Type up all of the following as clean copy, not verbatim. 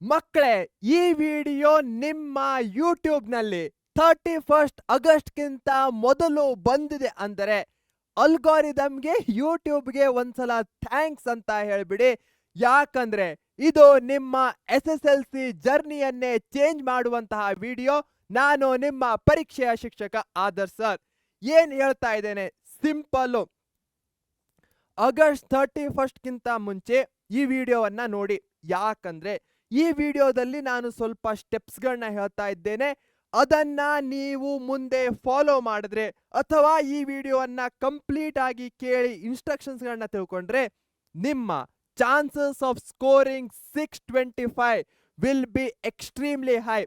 ಮಕ್ಕಳೇ, ಈ ವಿಡಿಯೋ ನಿಮ್ಮ ಯೂಟ್ಯೂಬ್ನಲ್ಲಿ 31 ಆಗಸ್ಟ್ಗಿಂತ ಮೊದಲು ಬಂದಿದೆ ಅಂದರೆ ಅಲ್ಗಾರಿದಮ್ಗೆ ಯೂಟ್ಯೂಬ್ಗೆ ಒಂದ್ಸಲ ಥ್ಯಾಂಕ್ಸ್ ಅಂತ ಹೇಳ್ಬಿಡಿ. ಯಾಕಂದ್ರೆ ಇದು ನಿಮ್ಮ SSLC ಜರ್ನಿಯನ್ನೇ ಚೇಂಜ್ ಮಾಡುವಂತಹ ವಿಡಿಯೋ. ನಾನು ನಿಮ್ಮ ಪರೀಕ್ಷೆಯ ಶಿಕ್ಷಕ ಆದರ್ಶ್ ಸರ್. ಏನ್ ಹೇಳ್ತಾ ಇದ್ದೇನೆ, ಸಿಂಪಲ್. ಆಗಸ್ಟ್ 31ಗಿಂತ ಮುಂಚೆ ಈ ವಿಡಿಯೋವನ್ನ ನೋಡಿ. ಯಾಕಂದ್ರೆ ಈ ವಿಡಿಯೋದಲ್ಲಿ ನಾನು ಸ್ವಲ್ಪ ಸ್ಟೆಪ್ಸ್ಗಳನ್ನ ಹೇಳ್ತಾ ಇದ್ದೇನೆ. ಅದನ್ನ ನೀವು ಮುಂದೆ ಫಾಲೋ ಮಾಡಿದ್ರೆ ಅಥವಾ ಈ ವಿಡಿಯೋವನ್ನ ಕಂಪ್ಲೀಟ್ ಆಗಿ ಕೇಳಿ ಇನ್ಸ್ಟ್ರಕ್ಷನ್ಸ್ಗಳನ್ನ ತಿಳ್ಕೊಂಡ್ರೆ ನಿಮ್ಮ chances of scoring 625 will be extremely high.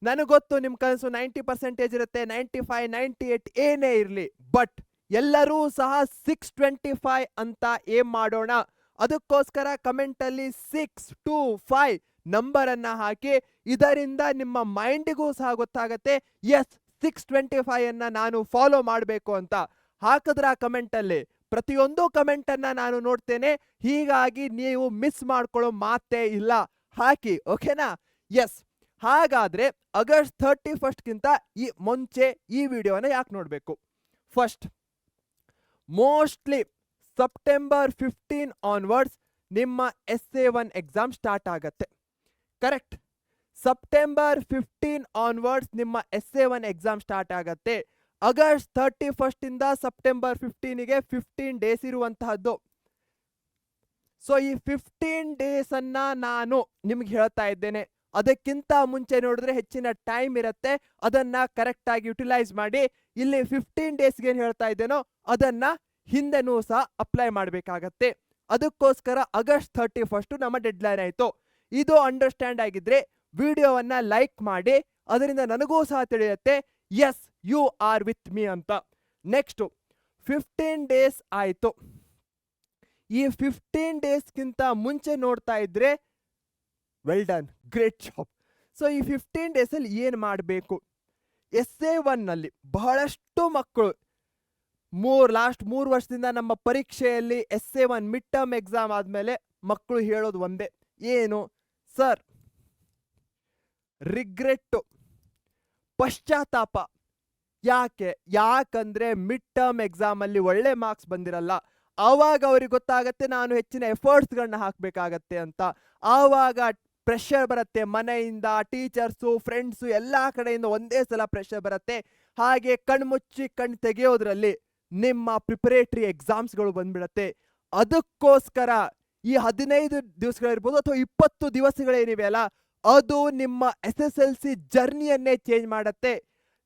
ನನಗೊತ್ತು ನಿಮ್ಮ ಕನಸು 90% ಇರುತ್ತೆ, 95, 98 ಏನೇ ಇರಲಿ. ಬಟ್ ಎಲ್ಲರೂ ಸಹ 625 ಅಂತ ಏಮ್ ಮಾಡೋಣ. ಅದಕ್ಕೋಸ್ಕರ ಕಮೆಂಟ್ ಅಲ್ಲಿ 625 ನಂಬರ್ ಅನ್ನ ಹಾಕಿ. ಇದರಿಂದ ನಿಮ್ಮ ಮೈಂಡಿಗೂ ಸಹ ಗೊತ್ತಾಗತ್ತೆ, ಎಸ್ 625 ಅನ್ನ ನಾನು ಫಾಲೋ ಮಾಡಬೇಕು ಅಂತ. ಹಾಕಿದ್ರ ಕಮೆಂಟ್ ಅಲ್ಲಿ ಪ್ರತಿಯೊಂದು ಕಮೆಂಟ್ ಅನ್ನ ನಾನು ನೋಡ್ತೇನೆ. ಹೀಗಾಗಿ ನೀವು ಮಿಸ್ ಮಾಡ್ಕೊಳ್ಳೋ ಮಾತೇ ಇಲ್ಲ. ಹಾಕಿ, ಓಕೆನಾ? ಎಸ್. ಹಾಗಾದ್ರೆ ಆಗಸ್ಟ್ 31ಗಿಂತ ಮುಂಚೆ ಈ ವಿಡಿಯೋನ ಯಾಕೆ ನೋಡ್ಬೇಕು? ಫಸ್ಟ್, ಮೋಸ್ಟ್ಲಿ ಸೆಪ್ಟೆಂಬರ್ 15 ಆನ್ವರ್ಡ್ಸ್ ನಿಮ್ಮ SA1 ಎಕ್ಸಾಮ್ ಸ್ಟಾರ್ಟ್ ಆಗತ್ತೆ. ಕರೆಕ್ಟ್? ಸೆಪ್ಟೆಂಬರ್ 15 ಆನ್ವರ್ಡ್ಸ್ ನಿಮ್ಮ SA1 ಎಕ್ಸಾಮ್ ಸ್ಟಾರ್ಟ್ ಆಗತ್ತೆ. ಆಗಸ್ಟ್ 31 ಇಂದ ಸೆಪ್ಟೆಂಬರ್ 15ಗೆ 15 ಡೇಸ್ ಇರುವಂತಹದ್ದು. ಸೊ ಈ 15 ಡೇಸ್ ಅನ್ನ ನಾನು ನಿಮ್ಗೆ ಹೇಳ್ತಾ ಇದ್ದೇನೆ. ಅದಕ್ಕಿಂತ ಮುಂಚೆ ನೋಡಿದ್ರೆ ಹೆಚ್ಚಿನ ಟೈಮ್ ಇರುತ್ತೆ, ಅದನ್ನ ಕರೆಕ್ಟ್ ಆಗಿ ಯುಟಿಲೈಸ್ ಮಾಡಿ. ಇಲ್ಲಿ 15 ಡೇಸ್ಗೆ ಏನ್ ಹೇಳ್ತಾ ಇದ್ದೇನೋ ಅದನ್ನ ಹಿಂದೆನೂ ಸಹ ಅಪ್ಲೈ ಮಾಡಬೇಕಾಗತ್ತೆ. ಅದಕ್ಕೋಸ್ಕರ ಆಗಸ್ಟ್ 31 ನಮ್ಮ ಡೆಡ್ಲೈನ್ ಆಯ್ತು. ಇದು ಅಂಡರ್ಸ್ಟ್ಯಾಂಡ್ ಆಗಿದ್ರೆ ವಿಡಿಯೋವನ್ನ ಲೈಕ್ ಮಾಡಿ. ಅದರಿಂದ ನನಗೂ ಸಹ ತಿಳಿಯುತ್ತೆ, yes you are with me ಅಂತ. ನೆಕ್ಸ್ಟ್ 15 ಡೇಸ್ ಆಯ್ತು. ಈ 15 ಡೇಸ್ಗಿಂತ ಮುಂಚೆ ನೋಡ್ತಾ ಇದ್ರೆ well done, great job. So ಈ 15 ಡೇಸಲ್ಲಿ ಏನು ಮಾಡಬೇಕು? SA1 ನಲ್ಲಿ ಬಹಳಷ್ಟು ಮಕ್ಕಳು ಲಾಸ್ಟ್ 3 ವರ್ಷದಿಂದ ನಮ್ಮ ಪರೀಕ್ಷೆಯಲ್ಲಿ SA1 ಮಿಡ್ ಟರ್ಮ್ ಎಕ್ಸಾಮ್ ಆದ್ಮೇಲೆ ಮಕ್ಕಳು ಹೇಳೋದು ಒಂದೇ, ಏನು ಸರ್, ರಿಗ್ರೆಟ್, ಪಶ್ಚಾತ್ತಾಪ. ಯಾಕಂದ್ರೆ ಮಿಡ್ ಟರ್ಮ್ ಎಕ್ಸಾಮ್ ಅಲ್ಲಿ ಒಳ್ಳೆ ಮಾರ್ಕ್ಸ್ ಬಂದಿರಲ್ಲ. ಆವಾಗ ಅವ್ರಿಗೆ ಗೊತ್ತಾಗತ್ತೆ ನಾನು ಹೆಚ್ಚಿನ ಎಫರ್ಟ್ಸ್ಗಳನ್ನ ಹಾಕಬೇಕಾಗತ್ತೆ ಅಂತ. ಆವಾಗ ಪ್ರೆಷರ್ ಬರುತ್ತೆ, ಮನೆಯಿಂದ, ಟೀಚರ್ಸು, ಫ್ರೆಂಡ್ಸು, ಎಲ್ಲಾ ಕಡೆಯಿಂದ ಒಂದೇ ಸಲ ಪ್ರೆಷರ್ ಬರುತ್ತೆ. ಹಾಗೆ ಕಣ್ಮುಚ್ಚಿ ಕಣ್ ತೆಗೆಯೋದ್ರಲ್ಲಿ ನಿಮ್ಮ ಪ್ರಿಪರೇಟರಿ ಎಕ್ಸಾಮ್ಸ್ಗಳು ಬಂದ್ಬಿಡತ್ತೆ. ಅದಕ್ಕೋಸ್ಕರ ಈ 15 ದಿವಸಗಳಿರ್ಬೋದು ಅಥವಾ 20 ದಿವಸಗಳೇನಿವೆ ಅಲ್ಲ, ಅದು ನಿಮ್ಮ SSLC ಜರ್ನಿಯನ್ನೇ ಚೇಂಜ್ ಮಾಡತ್ತೆ.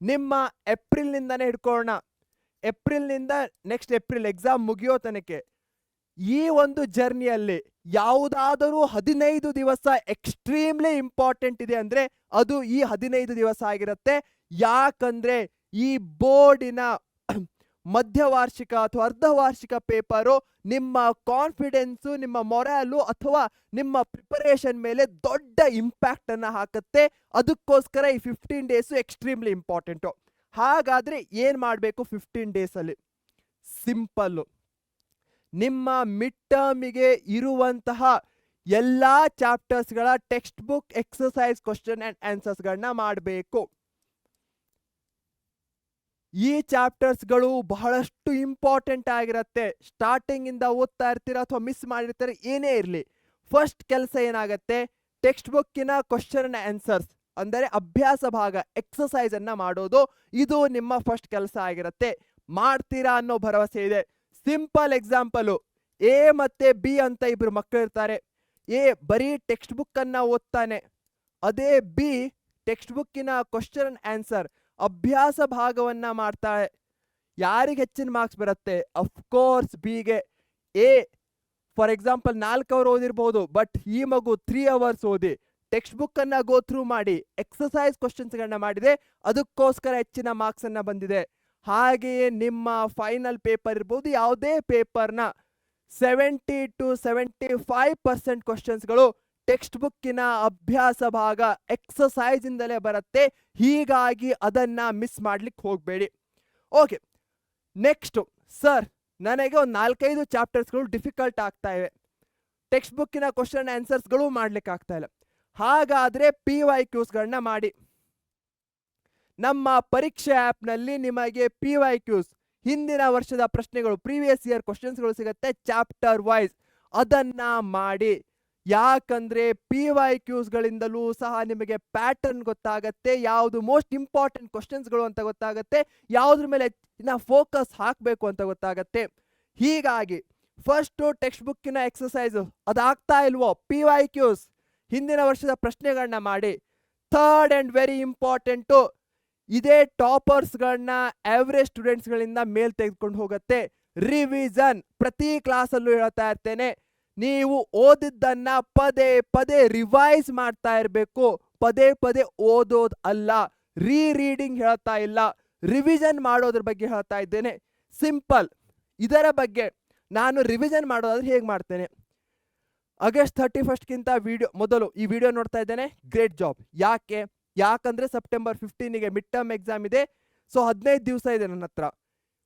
ನಿಮ್ಮ ಏಪ್ರಿಲ್ನಿಂದನೇ ಹಿಡ್ಕೊಳ್ಳೋಣ. ಏಪ್ರಿಲ್ನಿಂದ ನೆಕ್ಸ್ಟ್ ಏಪ್ರಿಲ್ ಎಕ್ಸಾಮ್ ಮುಗಿಯೋ ತನಕ ಈ ಒಂದು ಜರ್ನಿಯಲ್ಲಿ ಯಾವುದಾದರೂ 15 ದಿವಸ ಎಕ್ಸ್ಟ್ರೀಮ್ಲಿ ಇಂಪಾರ್ಟೆಂಟ್ ಇದೆ ಅಂದ್ರೆ ಅದು ಈ 15 ದಿವಸ ಆಗಿರುತ್ತೆ. ಯಾಕಂದ್ರೆ ಈ ಬೋರ್ಡಿನ ಮಧ್ಯವಾರ್ಷಿಕ ಅಥವಾ ಅರ್ಧವಾರ್ಷಿಕ ಪೇಪರು ನಿಮ್ಮ ಕಾನ್ಫಿಡೆನ್ಸು, ನಿಮ್ಮ ಮೊರಾಲು ಅಥವಾ ನಿಮ್ಮ ಪ್ರಿಪರೇಷನ್ ಮೇಲೆ ದೊಡ್ಡ ಇಂಪ್ಯಾಕ್ಟ್ ಅನ್ನ ಹಾಕುತ್ತೆ. ಅದಕ್ಕೋಸ್ಕರ ಈ 15 ಡೇಸು ಎಕ್ಸ್ಟ್ರೀಮ್ಲಿ ಇಂಪಾರ್ಟೆಂಟು. ಹಾಗಾದ್ರೆ ಏನ್ ಮಾಡಬೇಕು 15 ಡೇಸ್ ಅಲ್ಲಿ? ಸಿಂಪಲ್ಲು, ನಿಮ್ಮ ಮಿಡ್ ಟರ್ಮಿಗೆ ಇರುವಂತಹ ಎಲ್ಲಾ ಚಾಪ್ಟರ್ಸ್ಗಳ textbook exercise question and ಆನ್ಸರ್ಸ್ಗಳನ್ನ ಮಾಡಬೇಕು. ಈ ಚಾಪ್ಟರ್ಸ್ಗಳು ಬಹಳಷ್ಟು ಇಂಪಾರ್ಟೆಂಟ್ ಆಗಿರುತ್ತೆ. ಸ್ಟಾರ್ಟಿಂಗ್ ಇಂದ ಓದ್ತಾ ಇರ್ತೀರ ಅಥವಾ ಮಿಸ್ ಮಾಡಿರ್ತಾರೆ, ಏನೇ ಇರಲಿ, ಫಸ್ಟ್ ಕೆಲಸ ಏನಾಗತ್ತೆ, ಟೆಕ್ಸ್ಟ್ ಬುಕ್ಕಿನ ಕ್ವಶನ್ ಅಂಡ್ ಆನ್ಸರ್ಸ್ ಅಂದರೆ ಅಭ್ಯಾಸ ಭಾಗ ಎಕ್ಸರ್ಸೈಸ್ ಅನ್ನ ಮಾಡೋದು. ಇದು ನಿಮ್ಮ ಫಸ್ಟ್ ಕೆಲಸ ಆಗಿರುತ್ತೆ. ಮಾಡ್ತೀರಾ ಅನ್ನೋ ಭರವಸೆ ಇದೆ. ಸಿಂಪಲ್ ಎಕ್ಸಾಂಪಲು, A ಮತ್ತೆ B ಅಂತ ಇಬ್ರು ಮಕ್ಕಳು ಇರ್ತಾರೆ. A ಬರೀ ಟೆಕ್ಸ್ಟ್ ಬುಕ್ ಅನ್ನ ಓದ್ತಾನೆ, ಅದೇ B ಟೆಕ್ಸ್ಟ್ ಬುಕ್ಕಿನ ಕ್ವಶನ್ ಅಂಡ್ ಆನ್ಸರ್ ಅಭ್ಯಾಸ ಭಾಗವನ್ನ ಮಾಡ್ತಾಳೆ. ಯಾರಿಗೆ ಹೆಚ್ಚಿನ ಮಾರ್ಕ್ಸ್ ಬರುತ್ತೆ? ಅಫ್ಕೋರ್ಸ್ ಬಿಗೆ. A ಫಾರ್ ಎಕ್ಸಾಂಪಲ್ 4 ಅವರ್ ಓದಿರ್ಬೋದು, ಬಟ್ ಈ ಮಗು 3 ಅವರ್ಸ್ ಓದಿ ಟೆಕ್ಸ್ಟ್ ಬುಕ್ ಅನ್ನ ಗೋ ಥ್ರೂ ಮಾಡಿ ಎಕ್ಸರ್ಸೈಸ್ ಕ್ವಶನ್ಸ್ಗಳನ್ನ ಮಾಡಿದೆ. ಅದಕ್ಕೋಸ್ಕರ ಹೆಚ್ಚಿನ ಮಾರ್ಕ್ಸ್ ಅನ್ನ ಬಂದಿದೆ. ಹಾಗೆಯೇ ನಿಮ್ಮ ಫೈನಲ್ ಪೇಪರ್ ಇರ್ಬೋದು, ಯಾವುದೇ ಪೇಪರ್ನ 70 to 75% ಕ್ವಶನ್ಸ್ಗಳು ಟೆಕ್ಸ್ಟ್ ಬುಕ್ಕಿನ ಅಭ್ಯಾಸ ಭಾಗ ಎಕ್ಸರ್ಸೈಸ್ ಇಂದಲೇ ಬರುತ್ತೆ. ಹೀಗಾಗಿ ಅದನ್ನ ಮಿಸ್ ಮಾಡ್ಲಿಕ್ಕೆ ಹೋಗಬೇಡಿ. ಓಕೆ, ನೆಕ್ಸ್ಟ್, ಸರ್ ನನಗೆ ಒಂದು 4-5 ಚಾಪ್ಟರ್ಸ್ಗಳು ಡಿಫಿಕಲ್ಟ್ ಆಗ್ತಾ ಇವೆ, ಟೆಕ್ಸ್ಟ್ ಬುಕ್ಕಿನ ಕ್ವಶನ್ ಆನ್ಸರ್ಸ್ಗಳು ಮಾಡ್ಲಿಕ್ಕೆ ಆಗ್ತಾ ಇಲ್ಲ. ಹಾಗಾದ್ರೆ PYQsಗಳನ್ನ ಮಾಡಿ. ನಮ್ಮ ಪರೀಕ್ಷೆ ಆ್ಯಪ್ನಲ್ಲಿ ನಿಮಗೆ PYQs ಹಿಂದಿನ ವರ್ಷದ ಪ್ರಶ್ನೆಗಳು ಪ್ರೀವಿಯಸ್ ಇಯರ್ ಕ್ವಶನ್ಸ್ಗಳು ಸಿಗುತ್ತೆ ಚಾಪ್ಟರ್ ವೈಸ್, ಅದನ್ನ ಮಾಡಿ. ಯಾಕಂದ್ರೆ PYQsಗಳಿಂದಲೂ ಸಹ ನಿಮಗೆ ಪ್ಯಾಟರ್ನ್ ಗೊತ್ತಾಗತ್ತೆ, ಯಾವುದು ಮೋಸ್ಟ್ ಇಂಪಾರ್ಟೆಂಟ್ ಕ್ವಶನ್ಸ್ಗಳು ಅಂತ ಗೊತ್ತಾಗತ್ತೆ, ಯಾವುದ್ರ ಮೇಲೆ ಫೋಕಸ್ ಹಾಕಬೇಕು ಅಂತ ಗೊತ್ತಾಗತ್ತೆ. ಹೀಗಾಗಿ ಫಸ್ಟು ಟೆಕ್ಸ್ಟ್ ಬುಕ್ಕಿನ ಎಕ್ಸಸೈಸು ಅದಾಗ್ತಾ ಇಲ್ವೋ, PYQs ಹಿಂದಿನ ವರ್ಷದ ಪ್ರಶ್ನೆಗಳನ್ನ ಮಾಡಿ. ಥರ್ಡ್ ಆ್ಯಂಡ್ ವೆರಿ ಇಂಪಾರ್ಟೆಂಟು, ಇದೇ ಟಾಪರ್ಸ್ಗಳನ್ನ ಆವ್ರೇಜ್ ಸ್ಟೂಡೆಂಟ್ಸ್ಗಳಿಂದ ಮೇಲ್ ತೆಗೆದುಕೊಂಡು ಹೋಗುತ್ತೆ. ರಿವಿಷನ್ ಪ್ರತಿ ಕ್ಲಾಸಲ್ಲೂ ಹೇಳ್ತಾ ಇರ್ತೇನೆ, ನೀವು ಓದಿದ್ದನ್ನ ಪದೇ ಪದೇ ರಿವೈಸ್ ಮಾಡ್ತಾ ಇರಬೇಕು, ಪದೇ ಪದೇ ಓದೋದು ಅಲ್ಲ. ರೀಡಿಂಗ್ ಹೇಳ್ತಾ ಇಲ್ಲ, ರಿವಿಷನ್ ಮಾಡೋದ್ರ ಬಗ್ಗೆ ಹೇಳ್ತಾ ಇದ್ದೇನೆ. ಸಿಂಪಲ್. ಇದರ ಬಗ್ಗೆ ನಾನು ರಿವಿಷನ್ ಮಾಡೋದಾದ್ರೆ ಹೇಗೆ ಮಾಡ್ತೇನೆ, ಆಗಸ್ಟ್ 31st ವಿಡಿಯೋ ಮೊದಲು ಈ ವಿಡಿಯೋ ನೋಡ್ತಾ ಇದ್ದೇನೆ, ಗ್ರೇಟ್ ಜಾಬ್. ಯಾಕಂದ್ರೆ ಸೆಪ್ಟೆಂಬರ್ 15ಗೆ ಮಿಡ್ ಟರ್ಮ್ ಎಕ್ಸಾಮ್ ಇದೆ. ಸೊ 15 ದಿವಸ ಇದೆ ನನ್ನ ಹತ್ರ.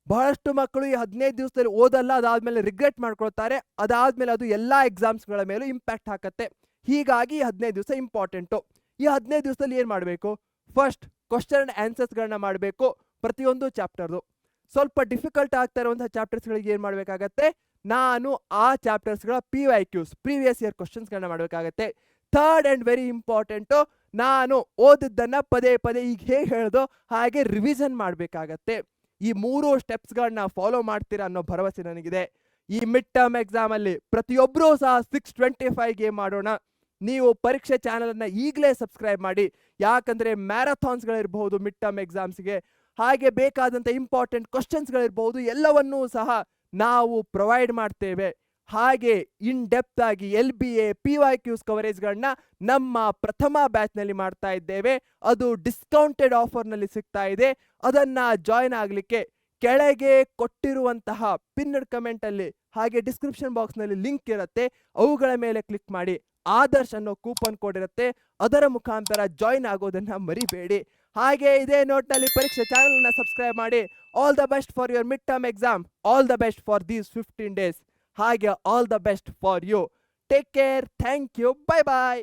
ಬಹಳಷ್ಟು ಮಕ್ಕಳು ಈ 15 ದಿವಸದಲ್ಲಿ ಓದಲ್ಲ, ಅದಾದ್ಮೇಲೆ ರಿಗ್ರೆಟ್ ಮಾಡ್ಕೊಳ್ತಾರೆ, ಅದಾದ್ಮೇಲೆ ಅದು ಎಲ್ಲ ಎಕ್ಸಾಮ್ಸ್ಗಳ ಮೇಲೂ ಇಂಪ್ಯಾಕ್ಟ್ ಹಾಕತ್ತೆ. ಹೀಗಾಗಿ ಈ 15 ದಿವಸ ಇಂಪಾರ್ಟೆಂಟು. ಈ 15 ದಿವಸದಲ್ಲಿ ಏನು ಮಾಡಬೇಕು, ಫಸ್ಟ್ ಕ್ವಶನ್ ಅಂಡ್ ಆನ್ಸರ್ಸ್ಗಳನ್ನ ಮಾಡಬೇಕು. ಪ್ರತಿಯೊಂದು ಚಾಪ್ಟರ್ದು ಸ್ವಲ್ಪ ಡಿಫಿಕಲ್ಟ್ ಆಗ್ತಾ ಇರುವಂತಹ ಚಾಪ್ಟರ್ಸ್ಗಳಿಗೆ ಏನು ಮಾಡಬೇಕಾಗತ್ತೆ, ನಾನು ಆ ಚಾಪ್ಟರ್ಸ್ಗಳ PYQs ಪ್ರೀವಿಯಸ್ ಇಯರ್ ಕ್ವಶನ್ಸ್ಗಳನ್ನ ಮಾಡಬೇಕಾಗತ್ತೆ. ಥರ್ಡ್ ಆ್ಯಂಡ್ ವೆರಿ ಇಂಪಾರ್ಟೆಂಟು, ನಾನು ಓದಿದ್ದನ್ನ ಪದೇ ಪದೇ ಈಗ ಹೇಗೆ ಹೇಳ್ದೋ ಹಾಗೆ ರಿವಿಷನ್ ಮಾಡಬೇಕಾಗತ್ತೆ. ಈ 3 ಸ್ಟೆಪ್ಸ್ಗಳನ್ನ ಫಾಲೋ ಮಾಡ್ತೀರಾ ಅನ್ನೋ ಭರವಸೆ ನನಗಿದೆ. ಈ ಮಿಡ್ ಟರ್ಮ್ ಎಕ್ಸಾಮಲ್ಲಿ ಪ್ರತಿಯೊಬ್ಬರೂ ಸಹ 625ಗೆ ಮಾಡೋಣ. ನೀವು ಪರೀಕ್ಷೆ ಚಾನಲನ್ನು ಈಗಲೇ ಸಬ್ಸ್ಕ್ರೈಬ್ ಮಾಡಿ, ಯಾಕಂದರೆ ಮ್ಯಾರಥಾನ್ಸ್ಗಳಿರ್ಬಹುದು ಮಿಡ್ ಟರ್ಮ್ ಎಕ್ಸಾಮ್ಸ್ಗೆ, ಹಾಗೆ ಬೇಕಾದಂಥ ಇಂಪಾರ್ಟೆಂಟ್ ಕ್ವಶನ್ಸ್ಗಳಿರ್ಬಹುದು, ಎಲ್ಲವನ್ನೂ ಸಹ ನಾವು ಪ್ರೊವೈಡ್ ಮಾಡ್ತೇವೆ. ಹಾಗೆ ಇನ್ ಡೆಪ್ತ್ ಆಗಿ LBA PYQs ಕವರೇಜ್ಗಳನ್ನ ನಮ್ಮ ಪ್ರಥಮ ಬ್ಯಾಚ್ನಲ್ಲಿ ಮಾಡ್ತಾ ಇದ್ದೇವೆ. ಅದು ಡಿಸ್ಕೌಂಟೆಡ್ ಆಫರ್ನಲ್ಲಿ ಸಿಗ್ತಾ ಇದೆ. ಅದನ್ನ ಜಾಯ್ನ್ ಆಗಲಿಕ್ಕೆ ಕೆಳಗೆ ಕೊಟ್ಟಿರುವಂತಹ ಪಿನ್ಡ್ ಕಮೆಂಟಲ್ಲಿ ಹಾಗೆ ಡಿಸ್ಕ್ರಿಪ್ಷನ್ ಬಾಕ್ಸ್ನಲ್ಲಿ ಲಿಂಕ್ ಇರುತ್ತೆ, ಅವುಗಳ ಮೇಲೆ ಕ್ಲಿಕ್ ಮಾಡಿ. ಆದರ್ಶ್ ಅನ್ನೋ ಕೂಪನ್ ಕೋಡ್ ಇರುತ್ತೆ, ಅದರ ಮುಖಾಂತರ ಜಾಯ್ನ್ ಆಗೋದನ್ನ ಮರಿಬೇಡಿ. ಹಾಗೆ ಇದೇ ನೋಟ್ನಲ್ಲಿ ಪರೀಕ್ಷೆ ಚಾನಲ್ನ ಸಬ್ಸ್ಕ್ರೈಬ್ ಮಾಡಿ. All the best for your mid term exam, all the best for these 15 days. ಹಾಗೆ all the best for you. Take care, thank you, bye bye.